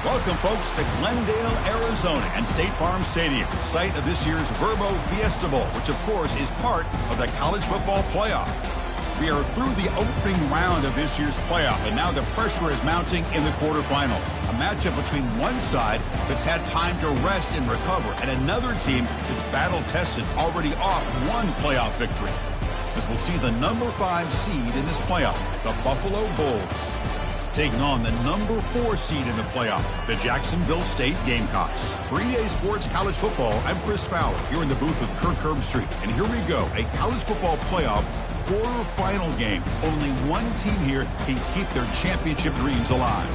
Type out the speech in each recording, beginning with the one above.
Welcome, folks, to Glendale, Arizona and State Farm Stadium, site of this year's Verbo Fiesta Bowl, which, of course, is part of the college football playoff. We are through the opening round of this year's playoff, and now the pressure is mounting in the quarterfinals. A matchup between one side that's had time to rest and recover, and another team that's battle-tested, already off one playoff victory. As we'll see the number 5 seed in this playoff, the Buffalo Bulls, taking on the number 4 seed in the playoff, the Jacksonville State Gamecocks. For EA Sports College Football, I'm Chris Fowler, here in the booth with Kirk Herbstreit. And here we go, a college football playoff quarterfinal game. Only one team here can keep their championship dreams alive.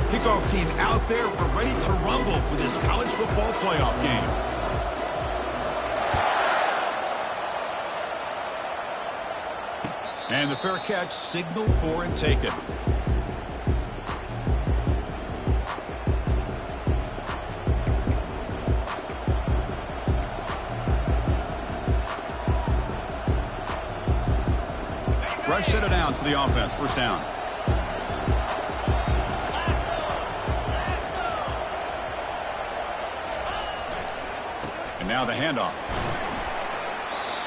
Kickoff team out there. We're ready to rumble for this college football playoff game. And the fair catch, signal for and taken. Fresh set of downs for the offense. First down. And now the handoff.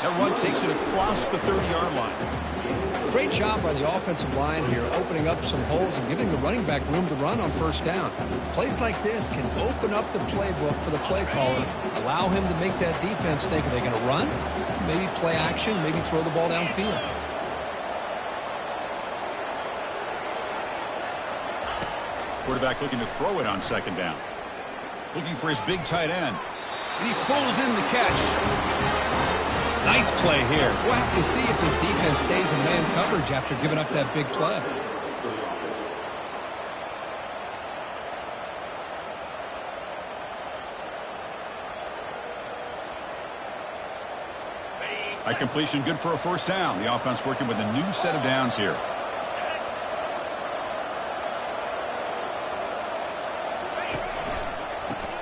That run takes it across the 30-yard line. Great job by the offensive line here, opening up some holes and giving the running back room to run on first down. Plays like this can open up the playbook for the play caller, allow him to make that defense think, are they going to run? Maybe play action, maybe throw the ball downfield. Quarterback looking to throw it on second down. Looking for his big tight end. And he pulls in the catch. Nice play here. We'll have to see if this defense stays in man coverage after giving up that big play. High completion, good for a first down. The offense working with a new set of downs here.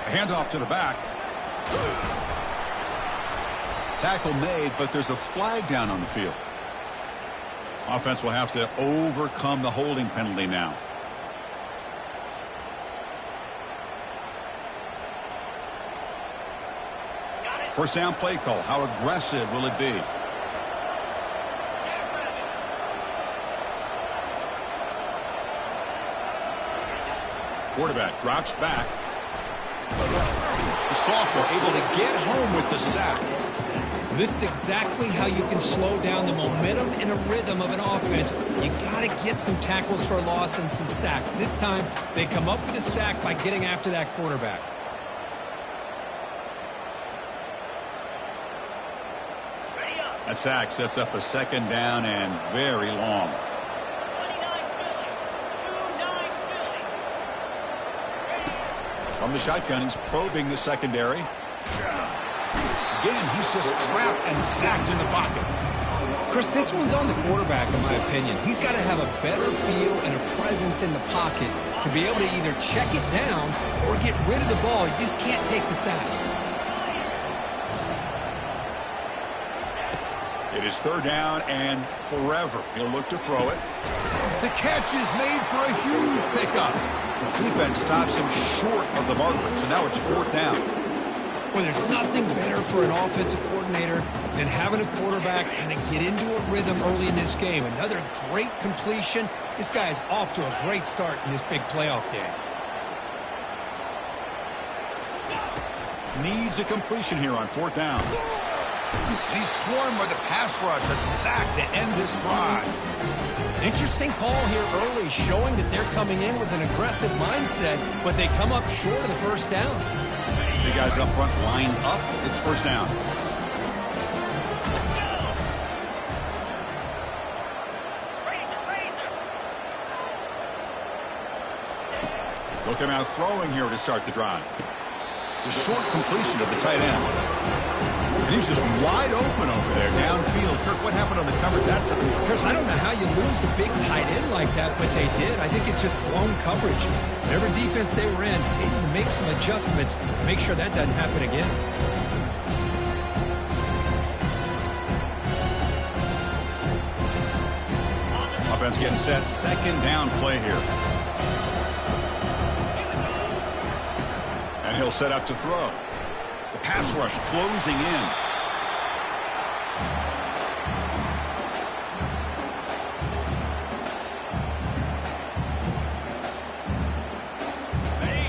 A handoff to the back. Tackle made, but there's a flag down on the field. Offense will have to overcome the holding penalty now. First down play call. How aggressive will it be? Quarterback drops back. The sophomore able to get home with the sack. This is exactly how you can slow down the momentum and a rhythm of an offense. You got to get some tackles for a loss and some sacks. This time, they come up with a sack by getting after that quarterback. That sack sets up a second down and very long. From the shotgun, he's probing the secondary. Again, he's just trapped and sacked in the pocket. Chris, this one's on the quarterback, in my opinion. He's got to have a better feel and a presence in the pocket to be able to either check it down or get rid of the ball. You just can't take the sack. It is third down and forever. He'll look to throw it. The catch is made for a huge pickup. The defense stops him short of the marker, so now it's fourth down. Well, there's nothing better for an offensive coordinator than having a quarterback kind of get into a rhythm early in this game. Another great completion. This guy is off to a great start in this big playoff game. Needs a completion here on fourth down. And he's swarmed by the pass rush. A sack to end this drive. Interesting call here early, showing that they're coming in with an aggressive mindset, but they come up short of the first down. The guys up front lined up. It's first down. They'll come out throwing here to start the drive. It's a short completion to the tight end. And he's just wide open over there downfield. Kirk, what happened on the coverage that nuts. Chris, I don't know how you lose the big tight end like that, but they did. I think it's just blown coverage. Whatever defense they were in, they need to make some adjustments to make sure that doesn't happen again. Offense getting set. Second down play here. And he'll set up to throw. The pass rush closing in.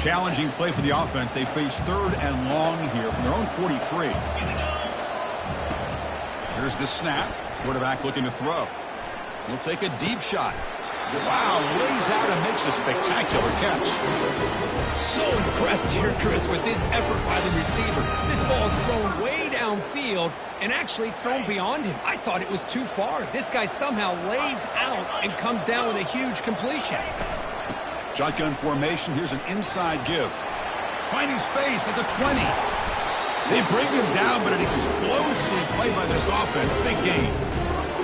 Challenging play for the offense. They face third and long here from their own 43. Here's the snap. Quarterback looking to throw. He'll take a deep shot. Wow, lays out and makes a spectacular catch. So impressed here, Chris, with this effort by the receiver. This ball is thrown way downfield, and actually it's thrown beyond him. I thought it was too far. This guy somehow lays out and comes down with a huge completion. Shotgun formation. Here's an inside give. Finding space at the 20. They bring him down, but an explosive play by this offense. Big gain.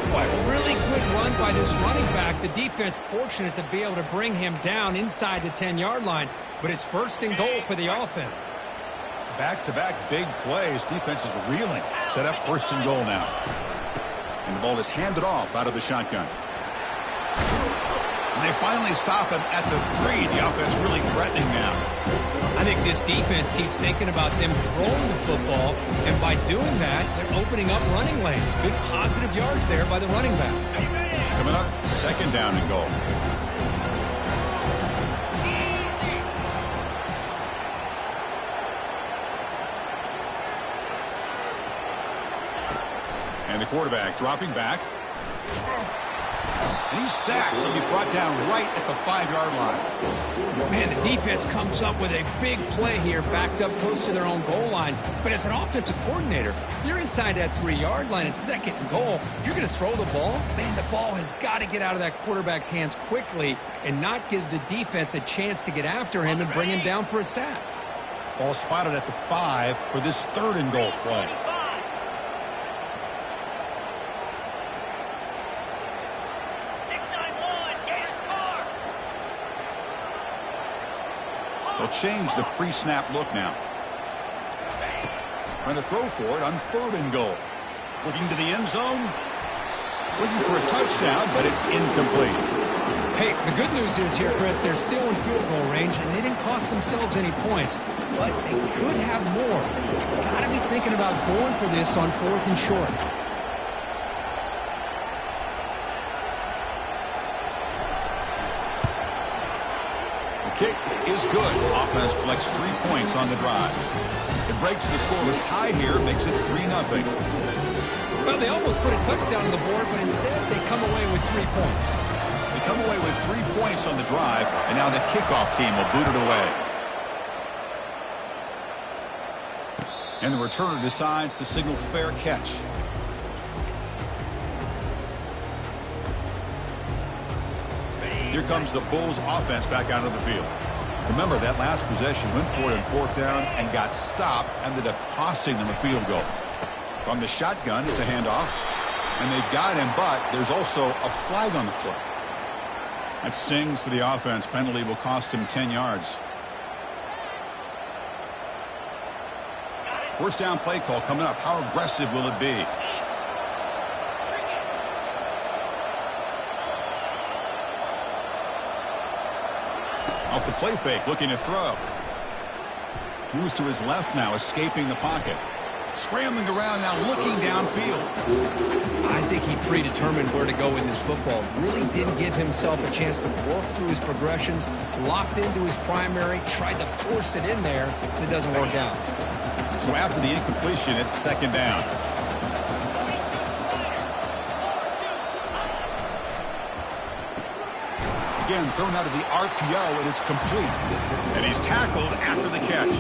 Boy, really good run by this running back. The defense fortunate to be able to bring him down inside the 10-yard line, but it's first and goal for the offense. Back-to-back big plays. Defense is reeling. Set up first and goal now. And the ball is handed off out of the shotgun. And they finally stop him at the 3. The offense really threatening now. I think this defense keeps thinking about them throwing the football, and by doing that, they're opening up running lanes. Good positive yards there by the running back. Coming up, second down and goal. And the quarterback dropping back. And he's sacked. He'll be brought down right at the 5-yard line. Man, the defense comes up with a big play here, backed up close to their own goal line. But as an offensive coordinator, you're inside that 3-yard line at second and goal. If you're going to throw the ball, man, the ball has got to get out of that quarterback's hands quickly and not give the defense a chance to get after him and bring him down for a sack. Ball spotted at the 5 for this third and goal play. They'll change the pre-snap look now. Trying to throw for it on third and goal. Looking to the end zone. Looking for a touchdown, but it's incomplete. Hey, the good news is here, Chris, they're still in field goal range, and they didn't cost themselves any points. But they could have more. Got to be thinking about going for this on fourth and short. Kick is good. Offense collects 3 points on the drive. It breaks the scoreless tie here, makes it 3-0. Well, they almost put a touchdown on the board, but instead they come away with 3 points. They come away with 3 points on the drive, and now the kickoff team will boot it away. And the returner decides to signal fair catch. Here comes the Bulls offense back out of the field. Remember, that last possession went for it in fourth down and got stopped, ended up costing them a field goal. From the shotgun, it's a handoff. And they've got him, but there's also a flag on the play. That stings for the offense. Penalty will cost him 10 yards. First down play call coming up. How aggressive will it be? Off the play fake, looking to throw. Moves to his left now, escaping the pocket. Scrambling around now, looking downfield. I think he predetermined where to go with his football. Really didn't give himself a chance to work through his progressions. Locked into his primary, tried to force it in there, and it doesn't work out. So after the incompletion, it's second down. Again, thrown out of the RPO, and it's complete. And he's tackled after the catch.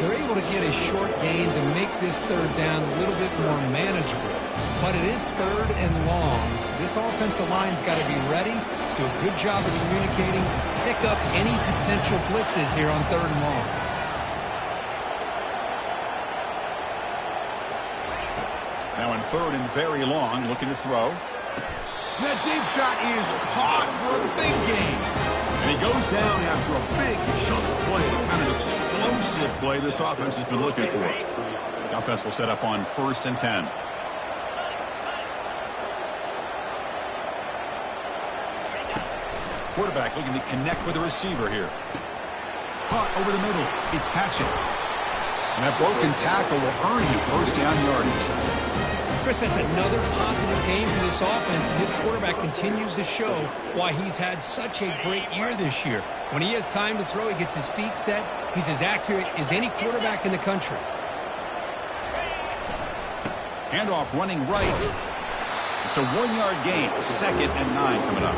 They're able to get a short gain to make this third down a little bit more manageable. But it is third and long, so this offensive line's got to be ready, do a good job of communicating, pick up any potential blitzes here on third and long. Now in third and very long, looking to throw. That deep shot is caught for a big gain. And he goes down after a big chunk play, the kind of explosive play this offense has been looking for. The offense will set up on 1st and 10. Quarterback looking to connect with the receiver here. Caught over the middle. It's Patchett. And that broken tackle will earn you first down yardage. Chris, that's another positive game for this offense, and this quarterback continues to show why he's had such a great year this year. When he has time to throw, he gets his feet set. He's as accurate as any quarterback in the country. Handoff running right. It's a 1-yard gain. 2nd and 9 coming up.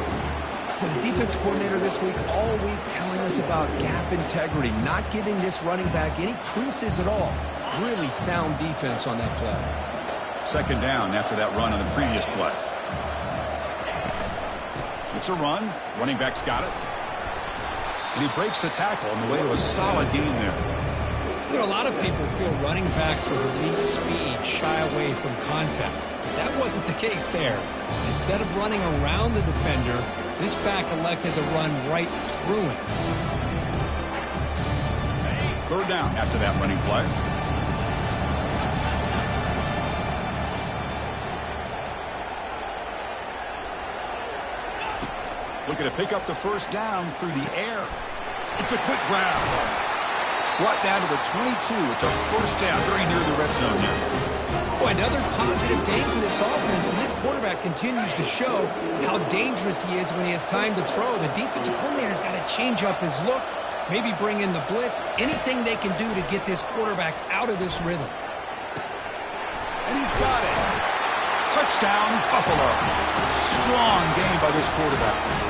The defense coordinator this week, all week, telling us about gap integrity, not giving this running back any creases at all. Really sound defense on that play. 2nd down after that run on the previous play. It's a run. Running back's got it. And he breaks the tackle on the way to a solid gain there. You know, a lot of people feel running backs with elite speed shy away from contact. That wasn't the case there. Instead of running around the defender, this back elected to run right through him. 3rd down after that running play. Looking to pick up the 1st down through the air. It's a quick grab. Brought down to the 22. It's a 1st down very near the red zone here. Boy, another positive game for this offense, and this quarterback continues to show how dangerous he is when he has time to throw. The defensive coordinator's got to change up his looks, maybe bring in the blitz, anything they can do to get this quarterback out of this rhythm. And he's got it. Touchdown, Buffalo. Strong game by this quarterback.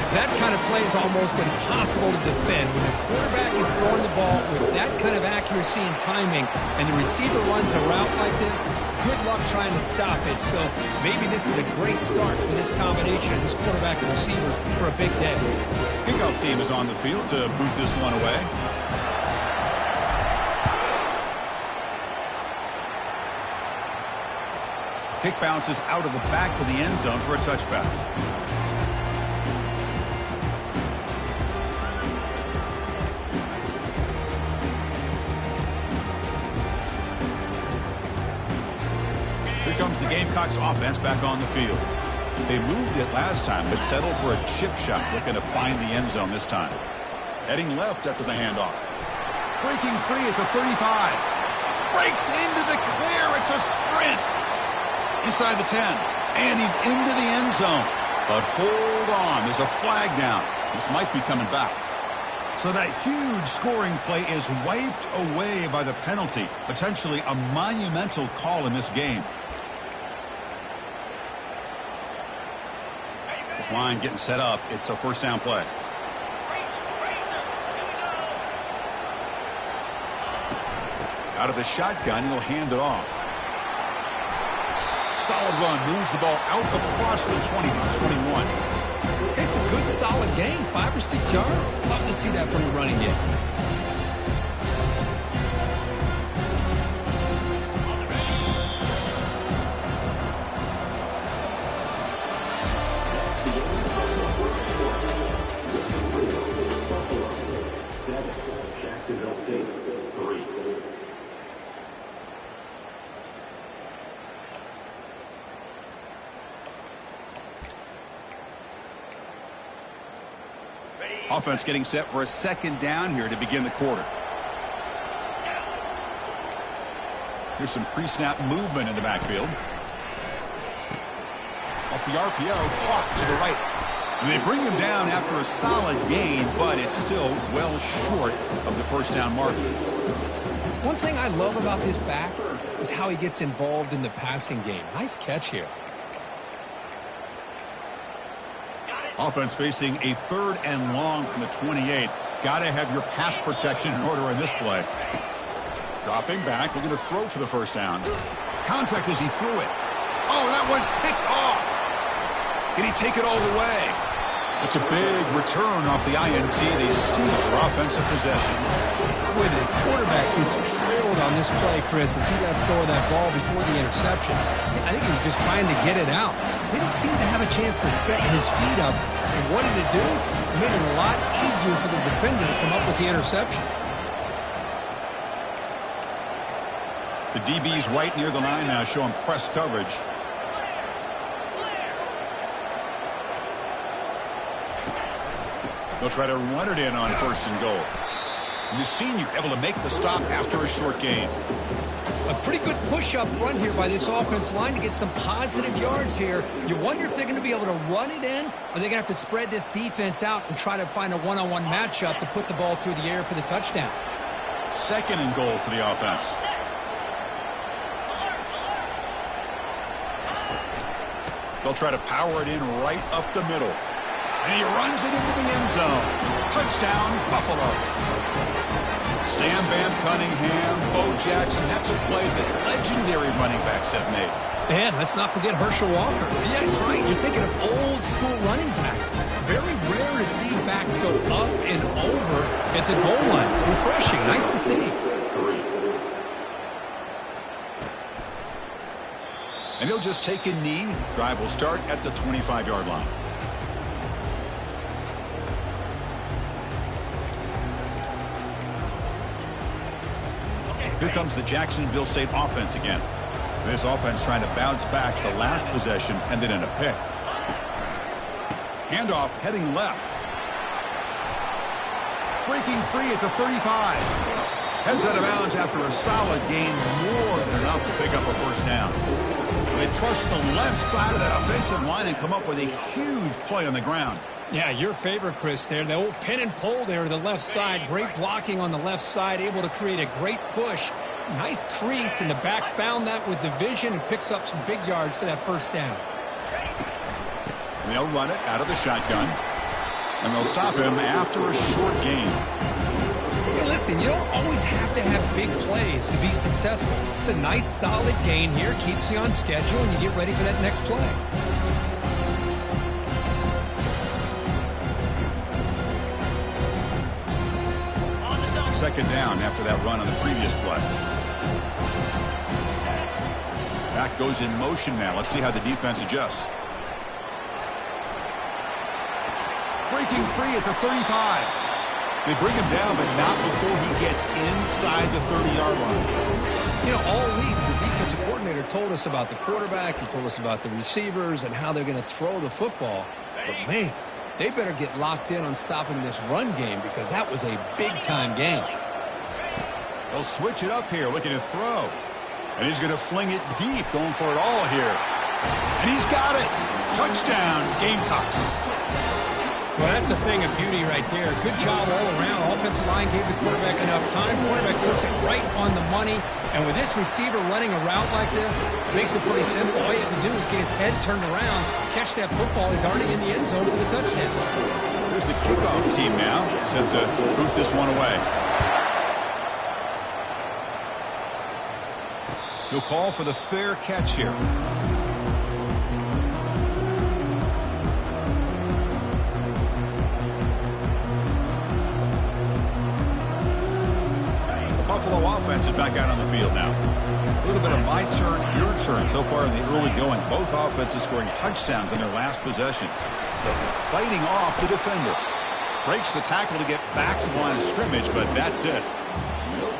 That kind of play is almost impossible to defend. When the quarterback is throwing the ball with that kind of accuracy and timing, and the receiver runs a route like this, good luck trying to stop it. So maybe this is a great start for this combination, this quarterback and receiver, for a big day. Kickoff team is on the field to boot this one away. Kick bounces out of the back of the end zone for a touchback. Here comes the Gamecocks offense back on the field. They moved it last time, but settled for a chip shot, looking to find the end zone this time. Heading left after the handoff. Breaking free at the 35. Breaks into the clear. It's a sprint. Inside the 10. And he's into the end zone. But hold on. There's a flag down. This might be coming back. So that huge scoring play is wiped away by the penalty. Potentially a monumental call in this game. This line getting set up. It's a 1st down play. Out of the shotgun, he'll hand it off. Solid run, moves the ball out across the 20 to the 21. It's a good, solid game, 5 or 6 yards. Love to see that from the running game. Offense getting set for a 2nd down here to begin the quarter. Here's some pre-snap movement in the backfield. Off the RPO, caught to the right. And they bring him down after a solid gain, but it's still well short of the 1st down mark. One thing I love about this back is how he gets involved in the passing game. Nice catch here. Offense facing a 3rd and long from the 28. Got to have your pass protection in order in this play. Dropping back, looking to throw for the 1st down. Contact as he threw it. Oh, that one's picked off. Can he take it all the way? It's a big return off the INT. They steal their offensive possession. Boy, the quarterback gets trailed on this play, Chris, as he lets go of that ball before the interception. I think he was just trying to get it out. Didn't seem to have a chance to set his feet up. And what did it do? It made it a lot easier for the defender to come up with the interception. The DB's right near the line now, showing press coverage. They'll try to run it in on 1st and goal. And the senior able to make the stop after a short gain. A pretty good push up front here by this offense line to get some positive yards here. You wonder if they're going to be able to run it in, or they're going to have to spread this defense out and try to find a one-on-one matchup to put the ball through the air for the touchdown. 2nd and goal for the offense. They'll try to power it in right up the middle. And he runs it into the end zone. Touchdown, Buffalo. Sam Van Cunningham, Bo Jackson. That's a play that legendary running backs have made. And let's not forget Herschel Walker. Yeah, it's right. You're thinking of old school running backs. It's very rare to see backs go up and over at the goal lines. Refreshing. Nice to see. And he'll just take a knee. Drive will start at the 25-yard line. Here comes the Jacksonville State offense again. This offense trying to bounce back the last possession and then in a pick. Handoff heading left. Breaking free at the 35. Heads out of bounds after a solid gain, more than enough to pick up a 1st down. They trust the left side of that offensive line and come up with a huge play on the ground. Yeah, your favorite, Chris, there. The old pin and pull there to the left side. Great blocking on the left side, able to create a great push. Nice crease, and the back found that with the vision and picks up some big yards for that 1st down. They'll run it out of the shotgun, and they'll stop him after a short gain. Hey, listen, you don't always have to have big plays to be successful. It's a nice, solid gain here, keeps you on schedule, and you get ready for that next play. Second down after that run on the previous play. Back goes in motion now. Let's see how the defense adjusts. Breaking free at the 35. They bring him down, but not before he gets inside the 30-yard line. You know, all week, the defensive coordinator told us about the quarterback. He told us about the receivers and how they're going to throw the football. But, man, they better get locked in on stopping this run game because that was a big-time game. They'll switch it up here, looking to throw. And he's going to fling it deep, going for it all here. And he's got it. Touchdown, Gamecocks. Well, that's a thing of beauty right there. Good job all around. Offensive line gave the quarterback enough time. Quarterback puts it right on the money. And with this receiver running a route like this, makes it pretty simple. All you have to do is get his head turned around, catch that football. He's already in the end zone for the touchdown. There's the kickoff team now, set to boot this one away. He'll call for the fair catch here. The Buffalo offense is back out on the field now. A little bit of my turn, your turn so far in the early going. Both offenses scoring touchdowns in their last possessions. Fighting off the defender. Breaks the tackle to get back to the line of scrimmage, but that's it.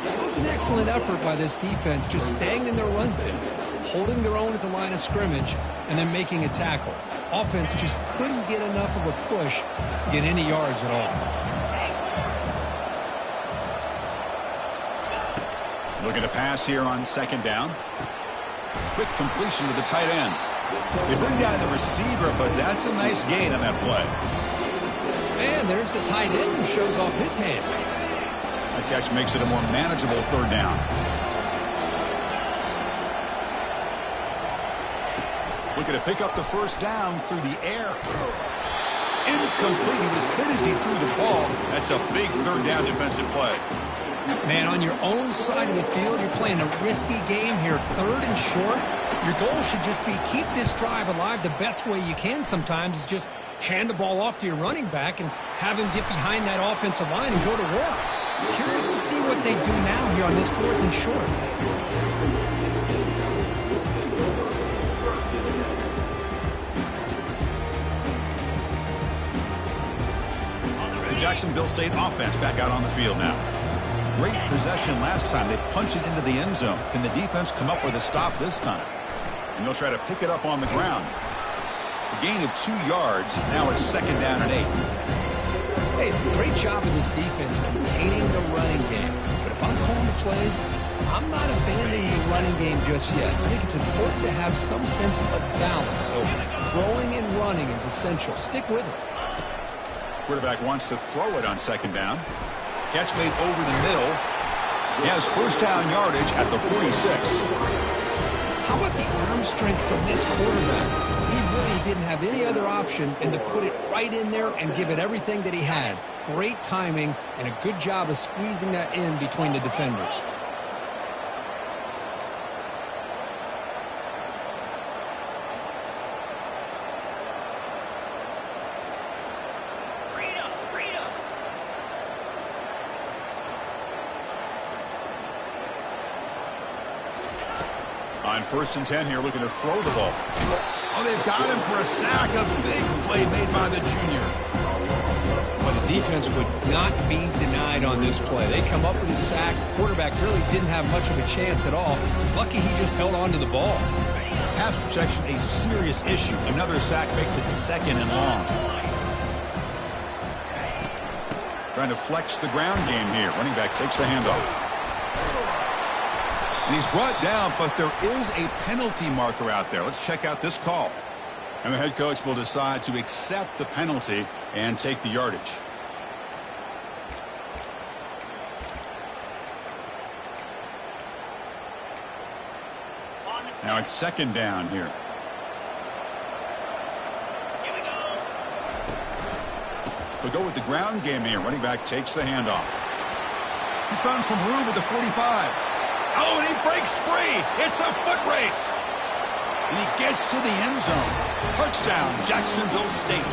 It was an excellent effort by this defense, just staying in their run fits, holding their own at the line of scrimmage, and then making a tackle. Offense just couldn't get enough of a push to get any yards at all. Looking to pass here on 2nd down. Quick completion to the tight end. They bring down the receiver, but that's a nice gain on that play. And there's the tight end who shows off his hands. That catch makes it a more manageable 3rd down. Looking to pick up the 1st down through the air. Incomplete. He was hit as he threw the ball. That's a big 3rd down defensive play. Man, on your own side of the field, you're playing a risky game here. 3rd and short. Your goal should just be keep this drive alive the best way you can sometimes is just hand the ball off to your running back and have him get behind that offensive line and go to work. Curious to see what they do now here on this 4th and short. The Jacksonville State offense back out on the field now. Great possession last time. They punched it into the end zone. Can the defense come up with a stop this time? And they'll try to pick it up on the ground. A gain of 2 yards. Now it's 2nd down and 8. Hey, it's a great job of this defense containing the running game. But if I'm calling the plays, I'm not abandoning the running game just yet. I think it's important to have some sense of balance. So throwing and running is essential. Stick with it. Quarterback wants to throw it on 2nd down. Catch made over the middle. He has 1st down yardage at the 46. How about the arm strength from this quarterback? He really didn't have any other option than to put it right in there and give it everything that he had. Great timing and a good job of squeezing that in between the defenders. On 1st and 10 here, looking to throw the ball. Oh, they've got him for a sack. A big play made by the junior. Well, the defense would not be denied on this play. They come up with a sack. Quarterback really didn't have much of a chance at all. Lucky he just held on to the ball. Pass protection, a serious issue. Another sack makes it 2nd and long. Trying to flex the ground game here. Running back takes the handoff. And he's brought down, but there is a penalty marker out there. Let's check out this call. And the head coach will decide to accept the penalty and take the yardage. Now it's 2nd down here. We'll go with the ground game here. Running back takes the handoff. He's found some room at the 45. Oh, and he breaks free. It's a foot race. And he gets to the end zone. Touchdown, Jacksonville State.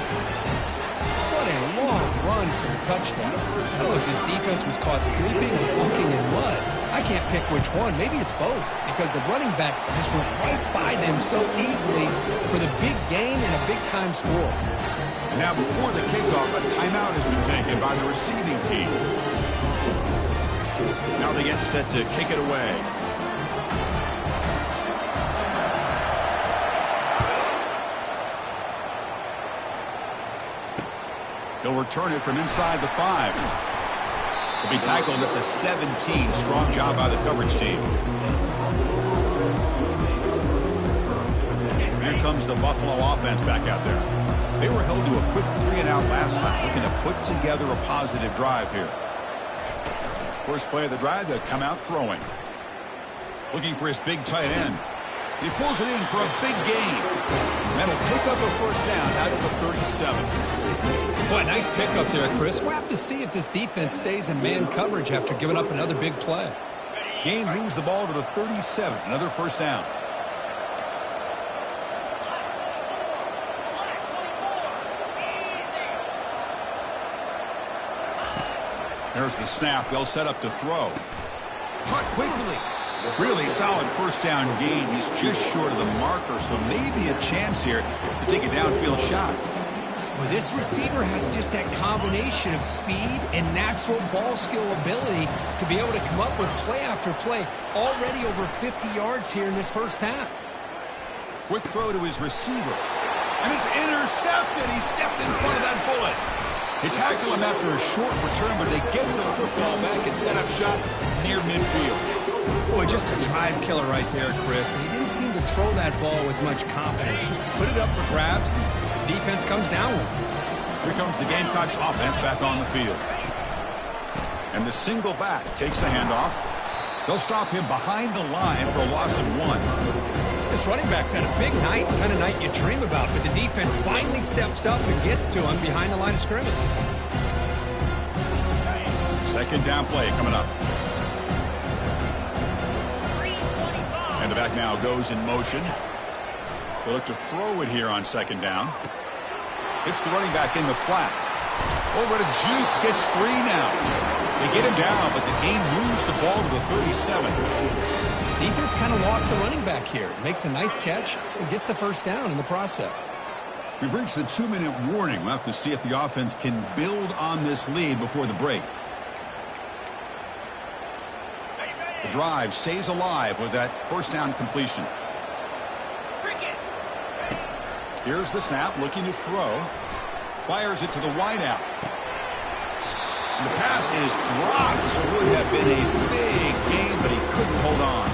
What a long run for the touchdown. I don't know if this defense was caught sleeping or walking in mud. I can't pick which one. Maybe it's both, because the running back just went right by them so easily for the big gain and a big-time score. And now before the kickoff, a timeout has been taken by the receiving team. Now they get set to kick it away. He'll return it from inside the 5. He'll be tackled at the 17. Strong job by the coverage team. Here comes the Buffalo offense back out there. They were held to a quick 3-and-out last time, looking to put together a positive drive here. First play of the drive, they'll come out throwing. Looking for his big tight end. He pulls it in for a big gain. And will pick up a 1st down out of the 37. Boy, nice pickup there, Chris. We'll have to see if this defense stays in man coverage after giving up another big play. Gain moves the ball to the 37. Another 1st down. There's the snap. They'll set up to throw. Caught quickly. Really solid 1st down gain. He's just short of the marker, so maybe a chance here to take a downfield shot. Well, this receiver has just that combination of speed and natural ball skill ability to be able to come up with play after play. Already over 50 yards here in this 1st half. Quick throw to his receiver. And it's intercepted. He stepped in front of that bullet. They tackle him after a short return, but they get the football back and set up shop near midfield. Boy, just a drive killer right there, Chris. And he didn't seem to throw that ball with much confidence. Just put it up for grabs, and the defense comes down with it. Here comes the Gamecocks offense back on the field. And the single back takes the handoff. They'll stop him behind the line for a loss of 1. This running back's had a big night, the kind of night you dream about, but the defense finally steps up and gets to him behind the line of scrimmage. 2nd down play coming up. And the back now goes in motion. They'll look to throw it here on 2nd down. It's the running back in the flat. Over to Juke, gets free now. They get him down, but the game moves the ball to the 37. Defense kind of lost the running back here. Makes a nice catch and gets the first down in the process. We've reached the 2-minute warning. We'll have to see if the offense can build on this lead before the break. The drive stays alive with that first down completion. Here's the snap, looking to throw. Fires it to the wideout. And the pass is dropped. Would have been a big gain, but he couldn't hold on.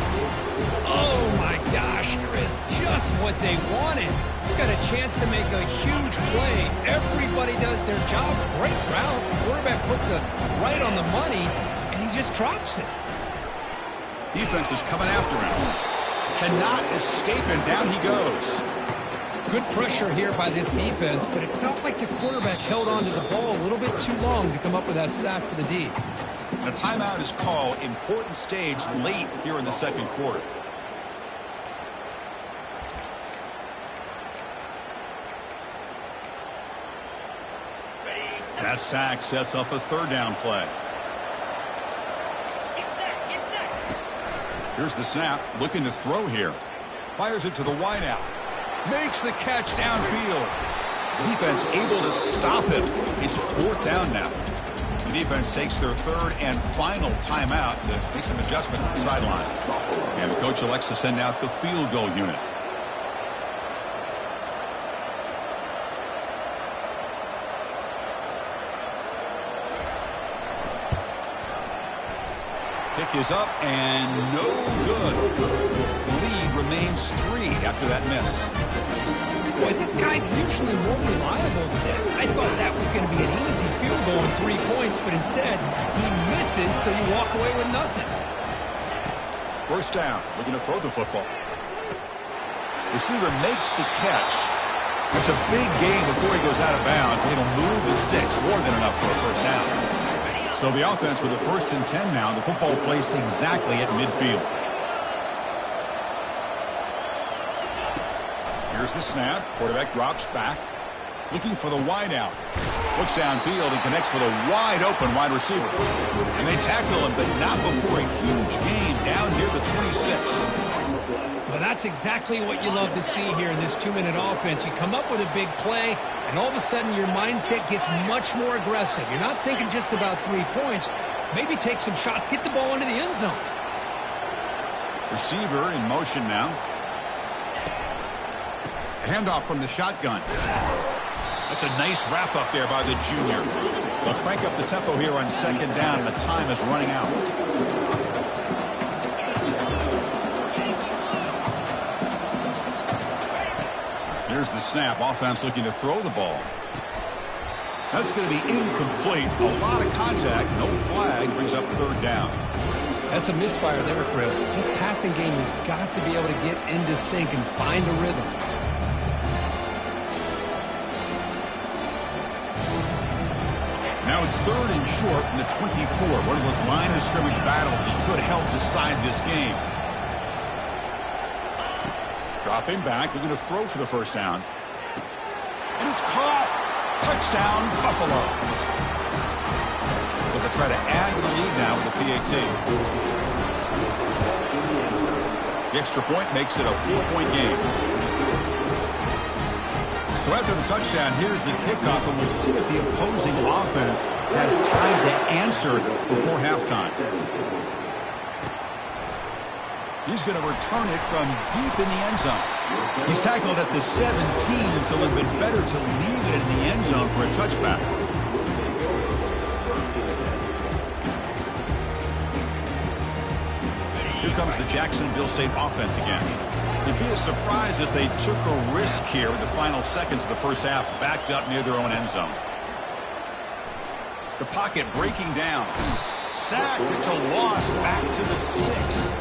Oh, my gosh, Chris. Just what they wanted. Got a chance to make a huge play. Everybody does their job. Great route. The quarterback puts it right on the money, and he just drops it. Defense is coming after him. Cannot escape, and down he goes. Good pressure here by this defense, but it felt like the quarterback held on to the ball a little bit too long to come up with that sack for the D. A timeout is called. Important stage late here in the second quarter. That sack sets up a third down play. Here's the snap, looking to throw here. Fires it to the wideout. Makes the catch downfield. The defense able to stop him. It's fourth down now. The defense takes their third and final timeout to make some adjustments at the sideline. And the coach elects to send out the field goal unit. Kick is up and no good. The lead remains 3 after that miss. Boy, this guy's usually more reliable than this. I thought that was going to be an easy field goal and 3 points, but instead he misses, so you walk away with nothing. First down, looking to throw the football. Receiver makes the catch. It's a big gain before he goes out of bounds. It'll move the sticks, more than enough for a first down. So the offense with a 1st and 10 now. The football placed exactly at midfield. Here's the snap. Quarterback drops back. Looking for the wideout. Looks downfield and connects with a wide open wide receiver. And they tackle him, but not before a huge gain down near the 26. Well, that's exactly what you love to see here in this 2-minute offense. You come up with a big play, and all of a sudden your mindset gets much more aggressive. You're not thinking just about 3 points. Maybe take some shots, get the ball into the end zone. Receiver in motion now. Handoff from the shotgun. That's a nice wrap up there by the junior. They'll crank up the tempo here on 2nd down, and the time is running out. Here's the snap. Offense looking to throw the ball. That's going to be incomplete. A lot of contact. No flag. Brings up 3rd down. That's a misfire there, Chris. This passing game has got to be able to get into sync and find a rhythm. Now it's 3rd and short in the 24. One of those line of scrimmage battles that could help decide this game. Dropping back, looking to throw for the first down. And it's caught. Touchdown, Buffalo. They'll try to add to the lead now with the PAT. The extra point makes it a 4-point game. So after the touchdown, here's the kickoff, and we'll see if the opposing offense has time to answer before halftime. He's going to return it from deep in the end zone. He's tackled at the 17, so it would have been better to leave it in the end zone for a touchback. Here comes the Jacksonville State offense again. It'd be a surprise if they took a risk here in the final seconds of the first half, backed up near their own end zone. The pocket breaking down. Sacked. It's a loss back to the 6.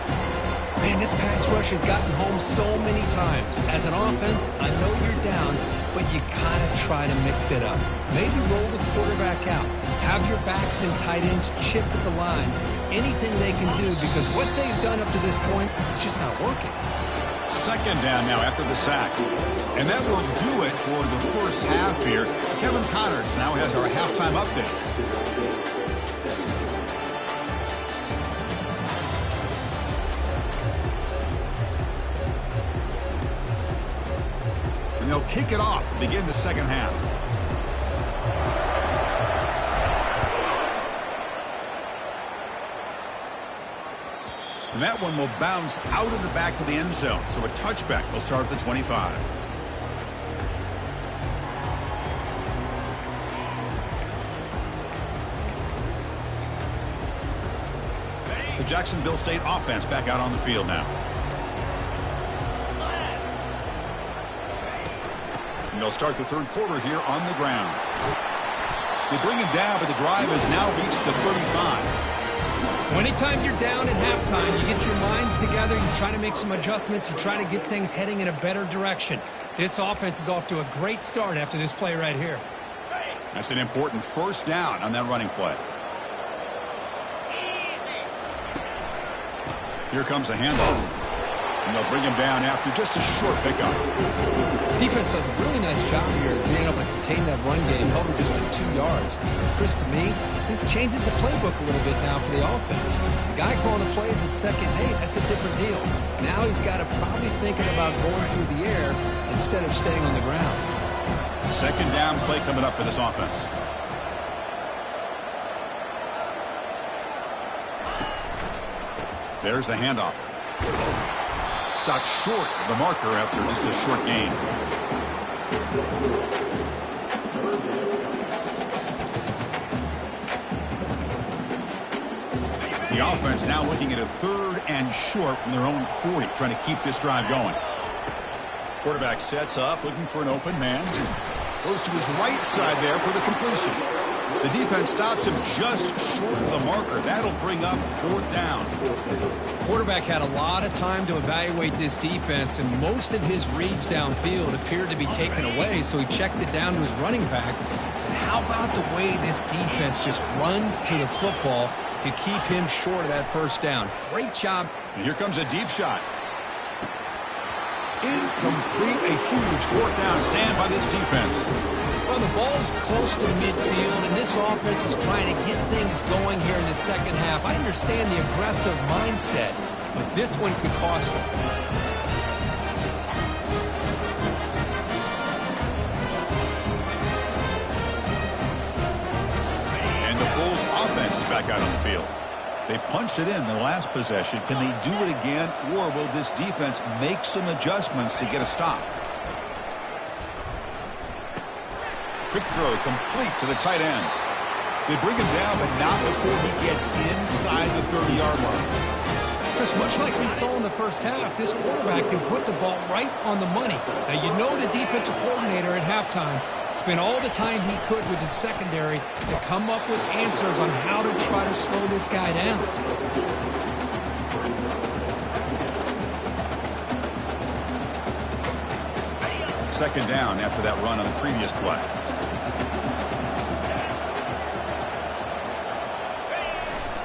Man, this pass rush has gotten home so many times. As an offense, I know you're down, but you gotta try to mix it up. Maybe roll the quarterback out. Have your backs and tight ends chip at the line. Anything they can do, because what they've done up to this point, it's just not working. 2nd down now after the sack. And that will do it for the first half here. Kevin Connors now has our halftime update. they'll kick it off to begin the second half. And that one will bounce out of the back of the end zone. So a touchback will start at the 25. The Jacksonville State offense back out on the field now. And they'll start the third quarter here on the ground. They bring him down, but the drive has now reached the 35. Anytime you're down at halftime, you get your minds together, you try to make some adjustments, you try to get things heading in a better direction. This offense is off to a great start after this play right here. That's an important first down on that running play. Here comes a handoff. And they'll bring him down after just a short pickup. Defense does a really nice job here of being able to contain that run game, held him just like 2 yards. Chris, to me, this changes the playbook a little bit now for the offense. The guy calling the plays at 2nd and 8, that's a different deal. Now he's got to probably thinking about going through the air instead of staying on the ground. Second down play coming up for this offense. There's the handoff. Stopped short of the marker after just a short gain. The offense now looking at a 3rd and short from their own 40, trying to keep this drive going. Quarterback sets up, looking for an open man. Goes to his right side there for the completion. The defense stops him just short of the marker. That'll bring up 4th down. Quarterback had a lot of time to evaluate this defense, and most of his reads downfield appeared to be taken away, so he checks it down to his running back. And how about the way this defense just runs to the football to keep him short of that first down? Great job. And here comes a deep shot. Incomplete, a huge 4th down stand by this defense. Well, the ball's close to midfield, and this offense is trying to get things going here in the second half. I understand the aggressive mindset, but this one could cost them. And the Bulls' offense is back out on the field. They punched it in the last possession. Can they do it again, or will this defense make some adjustments to get a stop? Quick throw complete to the tight end. They bring him down, but not before he gets inside the 30-yard line. Just much like we saw in the first half, this quarterback can put the ball right on the money. Now, you know the defensive coordinator at halftime spent all the time he could with his secondary to come up with answers on how to try to slow this guy down. Second down after that run on the previous play.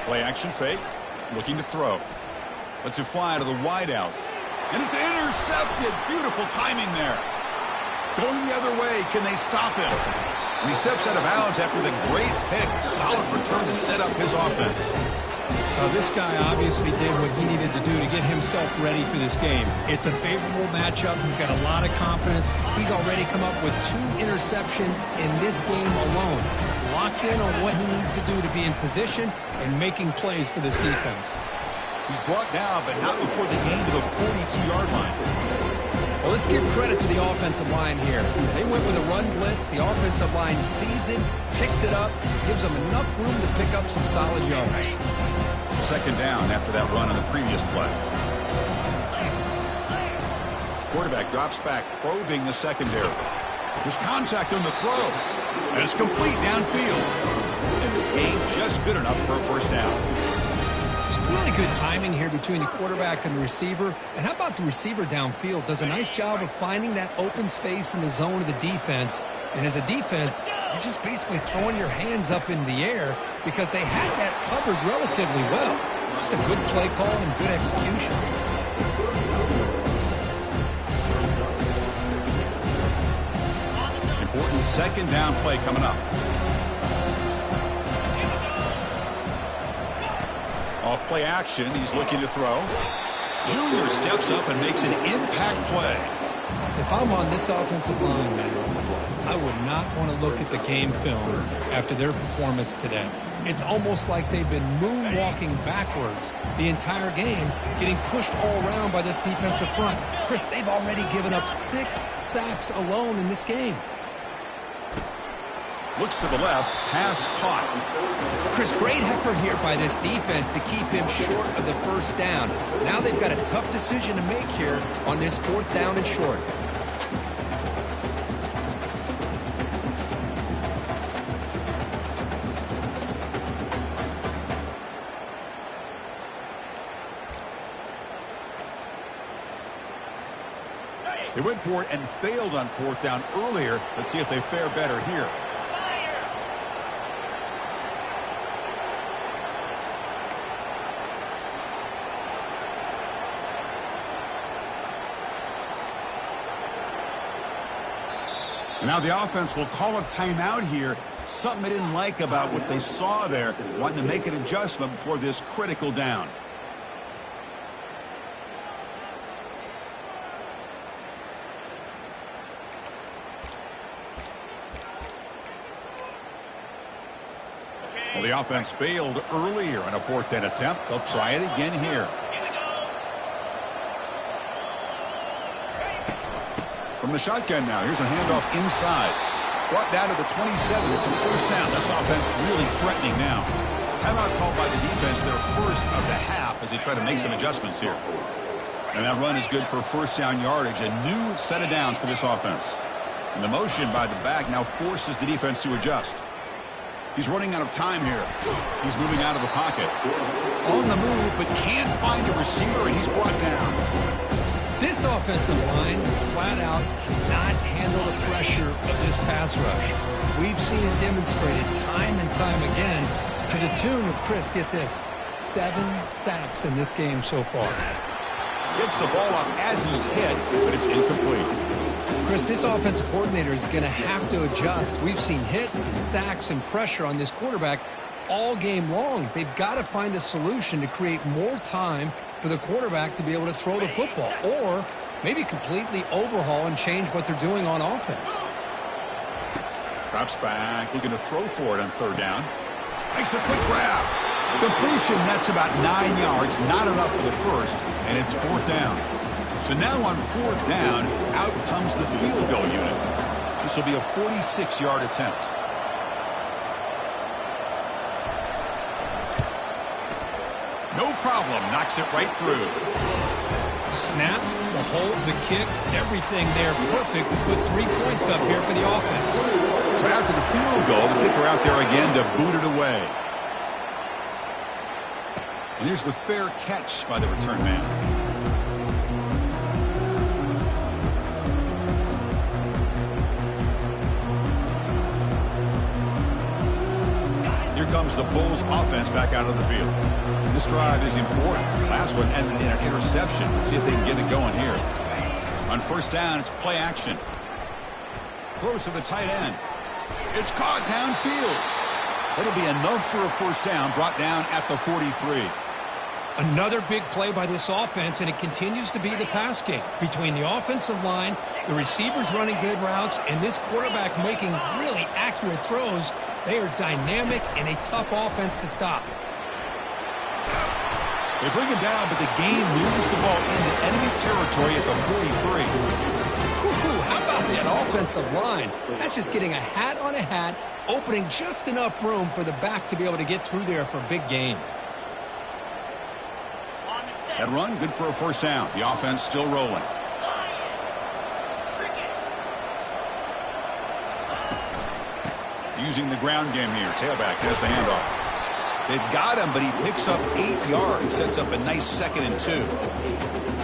Play action fake, looking to throw. Lets it fly to the wideout. And it's intercepted. Beautiful timing there. Going the other way, can they stop him? And he steps out of bounds after the great pick. Solid return to set up his offense. This guy obviously did what he needed to do to get himself ready for this game. It's a favorable matchup. He's got a lot of confidence. He's already come up with 2 interceptions in this game alone. Locked in on what he needs to do to be in position and making plays for this defense. He's brought down, but not before the gain to the 42-yard line. Well, let's give credit to the offensive line here. They went with a run blitz. The offensive line sees it, picks it up, gives them enough room to pick up some solid yards. Second down after that run on the previous play. Quarterback drops back, probing the secondary. There's contact on the throw. And it's complete downfield. And the gain just good enough for a first down. It's really good timing here between the quarterback and the receiver. And how about the receiver downfield? Does a nice job of finding that open space in the zone of the defense. And as a defense, you're just basically throwing your hands up in the air because they had that covered relatively well. Just a good play call and good execution. Important second down play coming up. Off play action, he's looking to throw. Junior steps up and makes an impact play. If I'm on this offensive line, man, I would not want to look at the game film after their performance today. It's almost like they've been moonwalking backwards the entire game, getting pushed all around by this defensive front. Chris, they've already given up 6 sacks alone in this game. Looks to the left, pass caught. Chris, great effort here by this defense to keep him short of the first down. Now they've got a tough decision to make here on this 4th down and short. They went for it and failed on 4th down earlier. Let's see if they fare better here. And now the offense will call a timeout here. Something they didn't like about what they saw there. Wanting to make an adjustment before this critical down. Well, the offense failed earlier in a 4th down attempt. They'll try it again here. From the shotgun now, here's a handoff inside. Brought down to the 27. It's a 1st down. This offense really threatening now. Timeout called by the defense, their first of the half as they try to make some adjustments here. And that run is good for 1st down yardage. A new set of downs for this offense. And the motion by the back now forces the defense to adjust. He's running out of time here. He's moving out of the pocket. On the move, but can't find a receiver, and he's brought down. This offensive line flat out cannot handle the pressure of this pass rush. We've seen it demonstrated time and time again to the tune of, Chris, get this, 7 sacks in this game so far. Gets the ball off as he's hit, but it's incomplete. Chris, this offensive coordinator is going to have to adjust. We've seen hits and sacks and pressure on this quarterback all game long. They've got to find a solution to create more time for the quarterback to be able to throw the football, or maybe completely overhaul and change what they're doing on offense. Drops back, looking to throw for it on 3rd down. Makes a quick grab. Completion, that's about 9 yards, not enough for the first, and it's 4th down. So now on 4th down, out comes the field goal unit. This will be a 46-yard attempt. No problem, knocks it right through. Snap, the hold, the kick, everything there perfect to put 3 points up here for the offense. So after the field goal, the kicker out there again to boot it away. And here's the fair catch by the return man. Here comes the Bulls offense back out of the field. This drive is important. Last one ended in an interception. Let's see if they can get it going here. On 1st down, it's play action. Close to the tight end. It's caught downfield. That'll be enough for a 1st down, brought down at the 43. Another big play by this offense, and it continues to be the pass game. Between the offensive line, the receivers running good routes, and this quarterback making really accurate throws, they are dynamic and a tough offense to stop. They bring him down, but the game moves the ball into enemy territory at the 43. How about that offensive line? That's just getting a hat on a hat, opening just enough room for the back to be able to get through there for a big gain. That run, good for a 1st down. The offense still rolling. Using the ground game here. Tailback has the handoff. They've got him, but he picks up 8 yards. Sets up a nice 2nd and 2.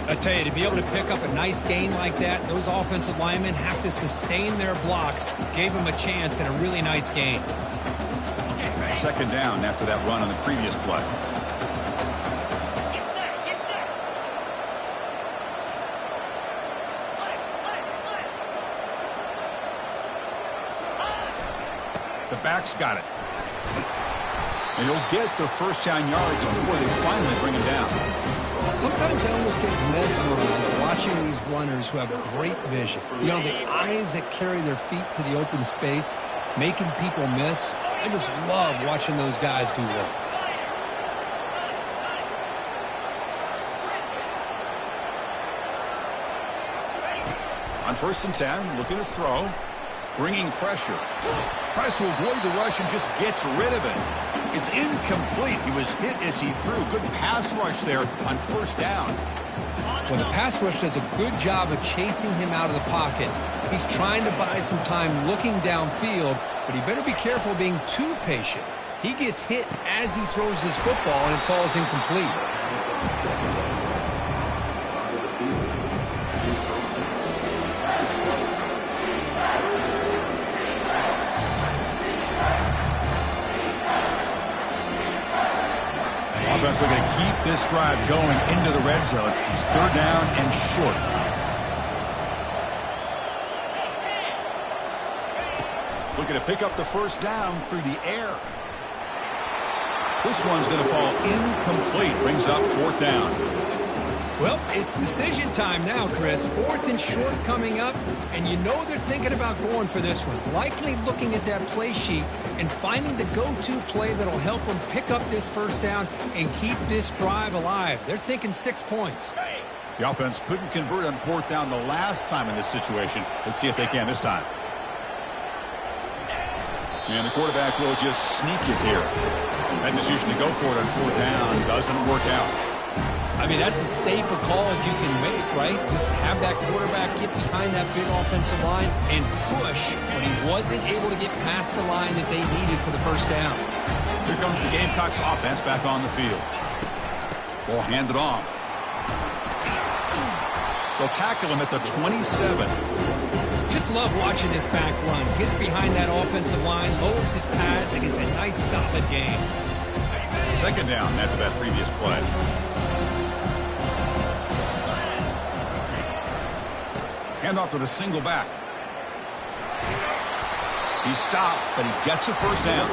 I tell you, to be able to pick up a nice gain like that, those offensive linemen have to sustain their blocks. Gave him a chance and a really nice gain. 2nd down after that run on the previous play. The back's got it. And he'll get the 1st down yards before they finally bring him down. Sometimes I almost get mesmerized watching these runners who have great vision. You know, the eyes that carry their feet to the open space, making people miss. I just love watching those guys do work. On 1st and 10, looking to throw. Bringing pressure. Tries to avoid the rush and just gets rid of it. It's incomplete. He was hit as he threw. Good pass rush there on 1st down. Well, the pass rush does a good job of chasing him out of the pocket. He's trying to buy some time looking downfield, but he better be careful being too patient. He gets hit as he throws his football, and it falls incomplete. Offense looking to keep this drive going into the red zone. It's 3rd down and short. Looking to pick up the 1st down through the air. This one's going to fall incomplete. Brings up 4th down. Well, it's decision time now, Chris. 4th and short coming up, and you know they're thinking about going for this one. Likely looking at that play sheet and finding the go-to play that'll help them pick up this 1st down and keep this drive alive. They're thinking 6 points. The offense couldn't convert on 4th down the last time in this situation. Let's see if they can this time. And the quarterback will just sneak it here. That decision to go for it on 4th down doesn't work out. I mean, that's as safe a call as you can make, right? Just have that quarterback get behind that big offensive line and push when he wasn't able to get past the line that they needed for the 1st down. Here comes the Gamecocks offense back on the field. Ball handed off. They'll tackle him at the 27. Just love watching this back run. Gets behind that offensive line, lowers his pads, and gets a nice solid gain. 2nd down after that previous play. Hand off to the single back. He stopped, but he gets a 1st down.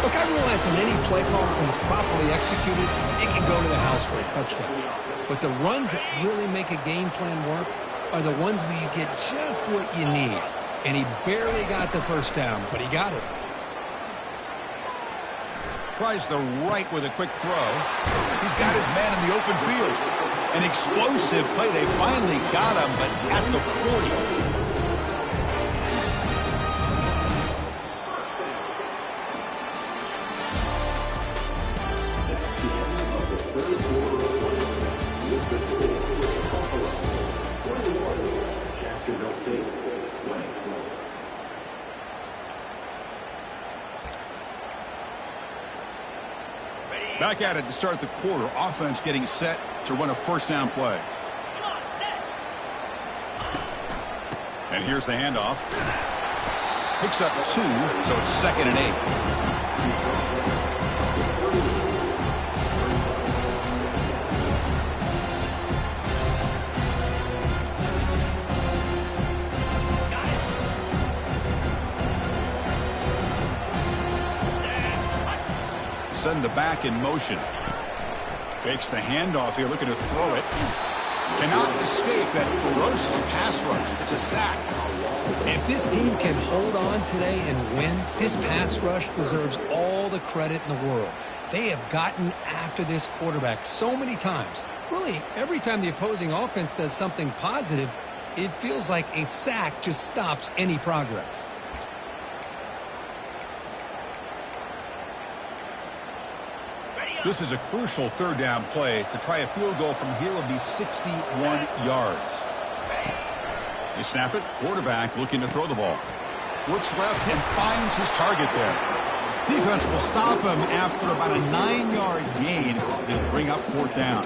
Look, I realize in any play call, when it's properly executed, it can go to the house for a touchdown. But the runs that really make a game plan work are the ones where you get just what you need. And he barely got the 1st down, but he got it. Tries the right with a quick throw. He's got his man in the open field. An explosive play. They finally got him, but at the 40. Back at it to start the quarter. Offense getting set to run a 1st down play. And here's the handoff. Picks up 2, so it's 2nd and 8. Send the back in motion. Fakes the handoff here, looking to throw it. Cannot escape that ferocious pass rush. It's a sack. If this team can hold on today and win, this pass rush deserves all the credit in the world. They have gotten after this quarterback so many times. Really, every time the opposing offense does something positive, it feels like a sack just stops any progress. This is a crucial 3rd down play. To try a field goal from here would be 61 yards. They snap it. Quarterback looking to throw the ball. Looks left and finds his target there. Defense will stop him after about a 9-yard gain and bring up 4th down.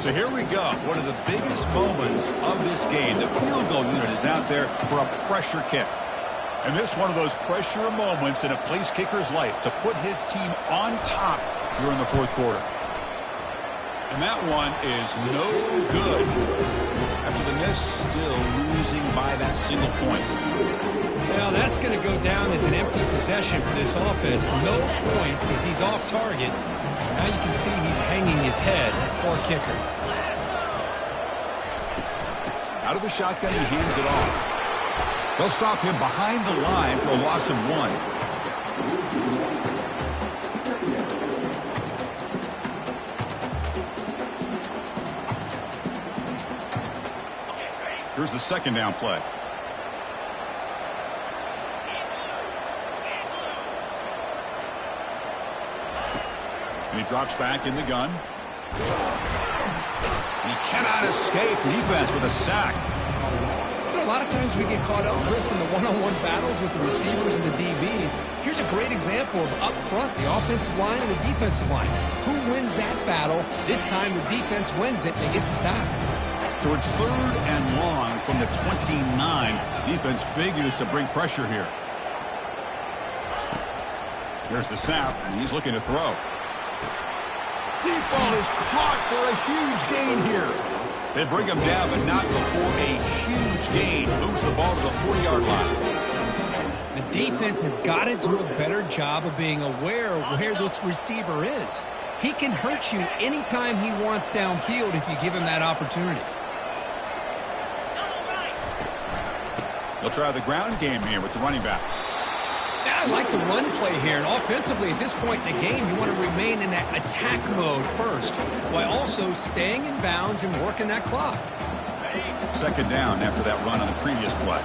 So here we go. One of the biggest moments of this game. The field goal unit is out there for a pressure kick. And this is one of those pressure moments in a place kicker's life to put his team on top here in the 4th quarter. And that one is no good. After the miss, still losing by that single point. Well, that's going to go down as an empty possession for this offense. No points as he's off target. Now you can see he's hanging his head. Poor kicker. Out of the shotgun, he hands it off. They'll stop him behind the line for a loss of 1. Here's the second down play. And he drops back in the gun. And he cannot escape the defense with a sack. You know, a lot of times we get caught up, Chris, in the one-on-one battles with the receivers and the DBs. Here's a great example of up front, the offensive line and the defensive line. Who wins that battle? This time the defense wins it, and they get the sack. So it's 3rd and long from the 29. Defense figures to bring pressure here. Here's the snap, and he's looking to throw. Deep ball is caught for a huge gain here. They bring him down, but not before a huge gain. Moves the ball to the 40-yard line. The defense has got to do a better job of being aware of where this receiver is. He can hurt you anytime he wants downfield if you give him that opportunity. They'll try the ground game here with the running back. Yeah, I like the run play here. And offensively, at this point in the game, you want to remain in that attack mode first, while also staying in bounds and working that clock. Second down after that run on the previous play.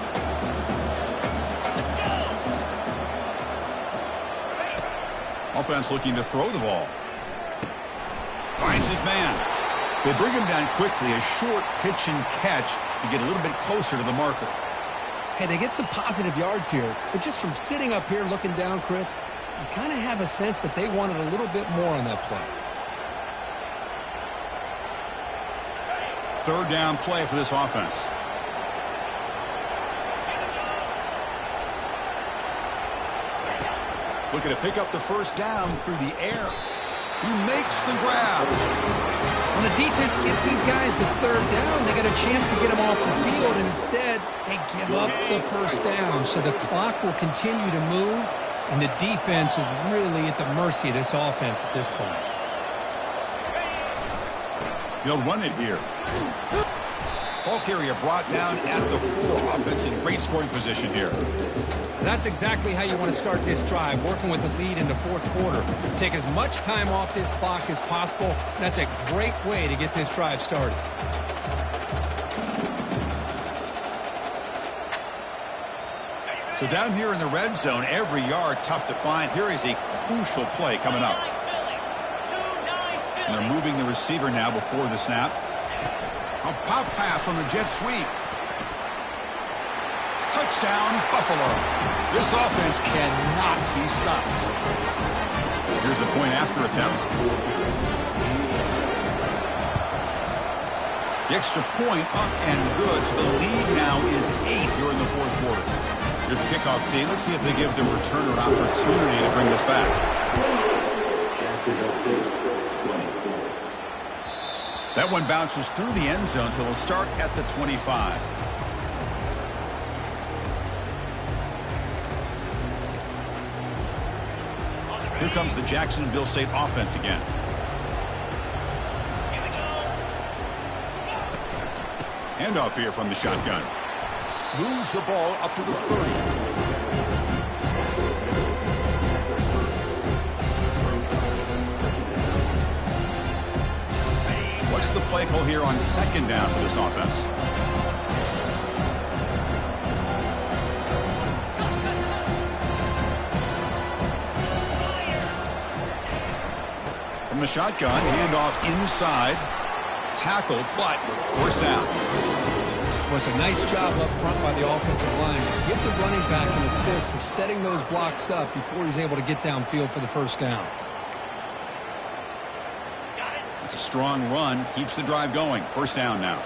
Offense looking to throw the ball. Finds his man. They bring him down quickly, a short pitch and catch to get a little bit closer to the marker. Hey, they get some positive yards here, but just from sitting up here looking down, Chris, you kind of have a sense that they wanted a little bit more on that play. Third down play for this offense. Looking to pick up the first down through the air. He makes the grab. When the defense gets these guys to third down, they get a chance to get them off the field, and instead they give up the first down. So the clock will continue to move, and the defense is really at the mercy of this offense at this point. They'll run it here. Ball carrier brought down at the 4. Offense in great scoring position here. That's exactly how you want to start this drive, working with the lead in the fourth quarter. Take as much time off this clock as possible. That's a great way to get this drive started. So down here in the red zone, every yard tough to find. Here is a crucial play coming up. And they're moving the receiver now before the snap. A pop pass on the jet sweep. Touchdown, Buffalo. This offense cannot be stopped. Here's a point after attempt. The extra point up and good. So the lead now is 8 here in the fourth quarter. Here's the kickoff team. Let's see if they give the returner an opportunity to bring this back. That one bounces through the end zone, so they'll start at the 25. Here comes the Jacksonville State offense again. Handoff here from the shotgun. Moves the ball up to the 30. What's the play call here on second down for this offense? From the shotgun, handoff inside. Tackled, but first down. Was a nice job up front by the offensive line. Give the running back an assist for setting those blocks up before he's able to get downfield for the first down. It's a strong run. Keeps the drive going. First down now.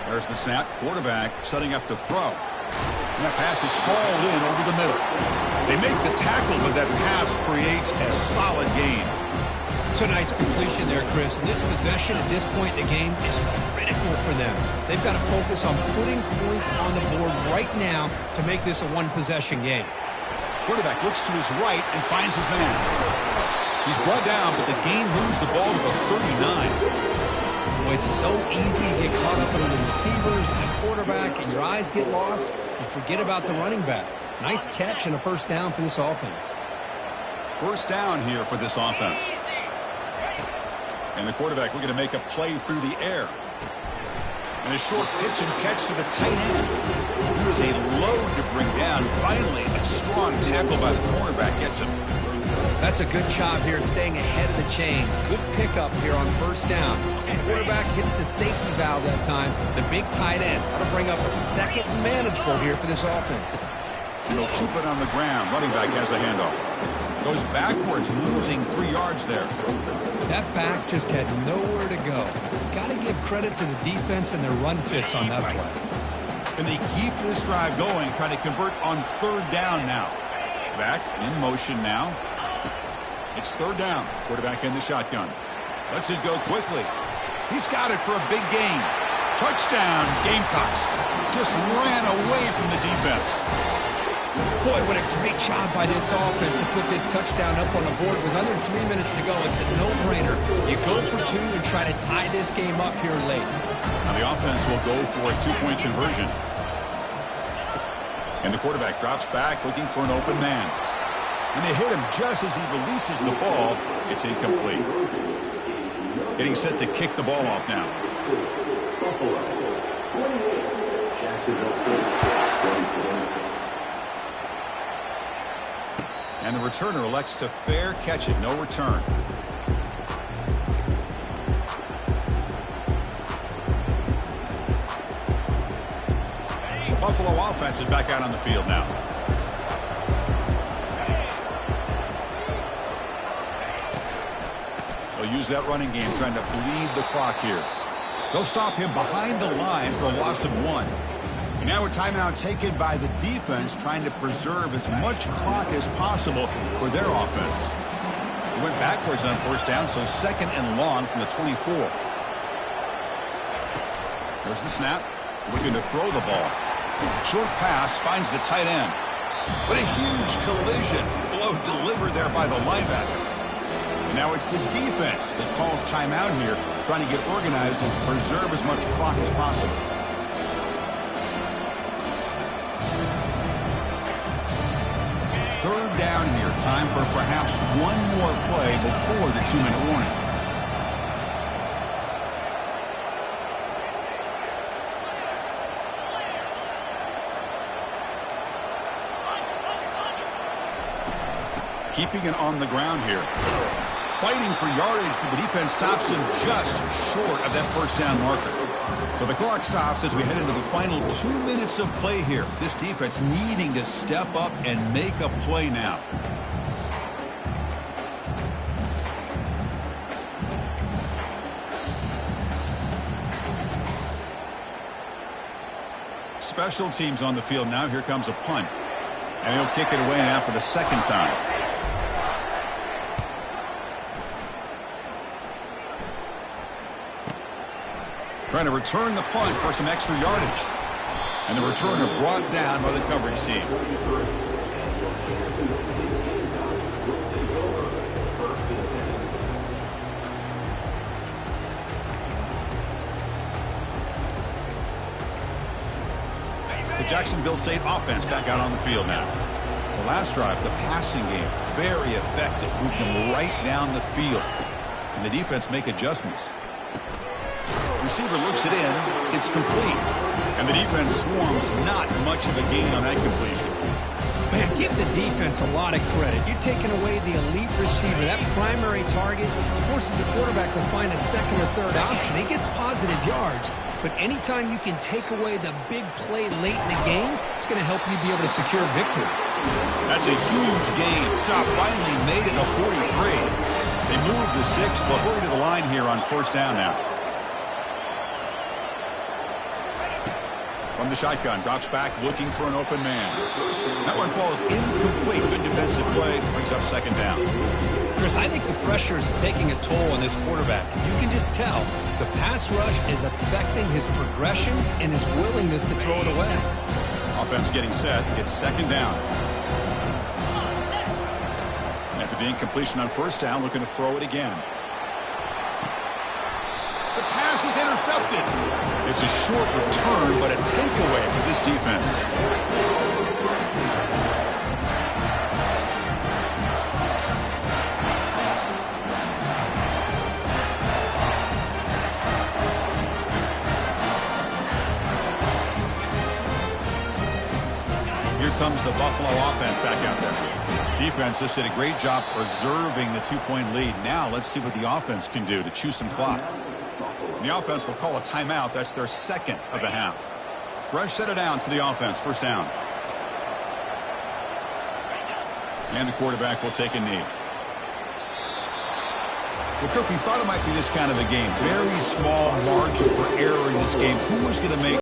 There's the snap. Quarterback setting up to throw. And that pass is hauled in over the middle. They make the tackle, but that pass creates a solid gain. That's a nice completion there, Chris. And this possession at this point in the game is critical for them. They've got to focus on putting points on the board right now to make this a one-possession game. Quarterback looks to his right and finds his man. He's brought down, but the gain moves the ball to the 39. Boy, it's so easy to get caught up in the receivers and the quarterback, and your eyes get lost. You forget about the running back. Nice catch and a first down for this offense. First down here for this offense. And the quarterback looking to make a play through the air. And a short pitch and catch to the tight end. He was a load to bring down. Finally, a strong tackle by the cornerback gets him. That's a good job here staying ahead of the chains. Good pickup here on first down. And quarterback hits the safety valve that time. The big tight end. That'll bring up a second and manageable here for this offense. And he'll keep it on the ground. Running back has the handoff. Goes backwards, losing 3 yards there. That back just had nowhere to go. Got to give credit to the defense and their run fits on that play. And they keep this drive going, trying to convert on third down now. Back in motion now. It's third down. Quarterback in the shotgun. Lets it go quickly. He's got it for a big gain. Touchdown, Gamecocks. Just ran away from the defense. Boy, what a great job by this offense to put this touchdown up on the board with under 3 minutes to go. It's a no-brainer. You go for 2 and try to tie this game up here late. Now the offense will go for a 2-point conversion. And the quarterback drops back looking for an open man. And they hit him just as he releases the ball. It's incomplete. Getting set to kick the ball off now. And the returner elects to fair catch it. No return. The Buffalo offense is back out on the field now. They'll use that running game trying to bleed the clock here. They'll stop him behind the line for a loss of 1. And now a timeout taken by the defense trying to preserve as much clock as possible for their offense. He went backwards on first down, so second and long from the 24. There's the snap. Looking to throw the ball. Short pass finds the tight end. But a huge collision. Blow delivered there by the linebacker. And now it's the defense that calls timeout here, trying to get organized and preserve as much clock as possible. Third down here. Time for perhaps one more play before the 2-minute warning. Keeping it on the ground here. Fighting for yardage, but the defense stops him just short of that first down marker. So the clock stops as we head into the final 2 minutes of play here. This defense needing to step up and make a play now. Special teams on the field now. Here comes a punt. And he'll kick it away now for the second time. Trying to return the punt for some extra yardage. And the returner brought down by the coverage team. The Jacksonville State offense back out on the field now. The last drive, the passing game, very effective. Moved them right down the field. And the defense make adjustments. Receiver looks it in. It's complete. And the defense swarms. Not much of a gain on that completion. Man, give the defense a lot of credit. You're taking away the elite receiver. That primary target forces the quarterback to find a second or third option. He gets positive yards. But anytime you can take away the big play late in the game, it's going to help you be able to secure victory. That's a huge gain. Stop finally made it a 43. They moved the 6. They'll hurry to the line here on first down now. From the shotgun, drops back looking for an open man. That one falls incomplete. Good defensive play. Brings up second down. Chris, I think the pressure is taking a toll on this quarterback. You can just tell the pass rush is affecting his progressions and his willingness to throw it away. Offense getting set. Gets second down. After the incompletion on first down, looking to throw it again. The pass is intercepted. It's a short return, but a takeaway for this defense. Here comes the Buffalo offense back out there. Defense just did a great job preserving the 2-point lead. Now let's see what the offense can do to chew some clock. The offense will call a timeout. That's their second of the half. Fresh set of downs for the offense. First down. And the quarterback will take a knee. Well, Kirk, we thought it might be this kind of a game. Very small margin for error in this game. Who was going to make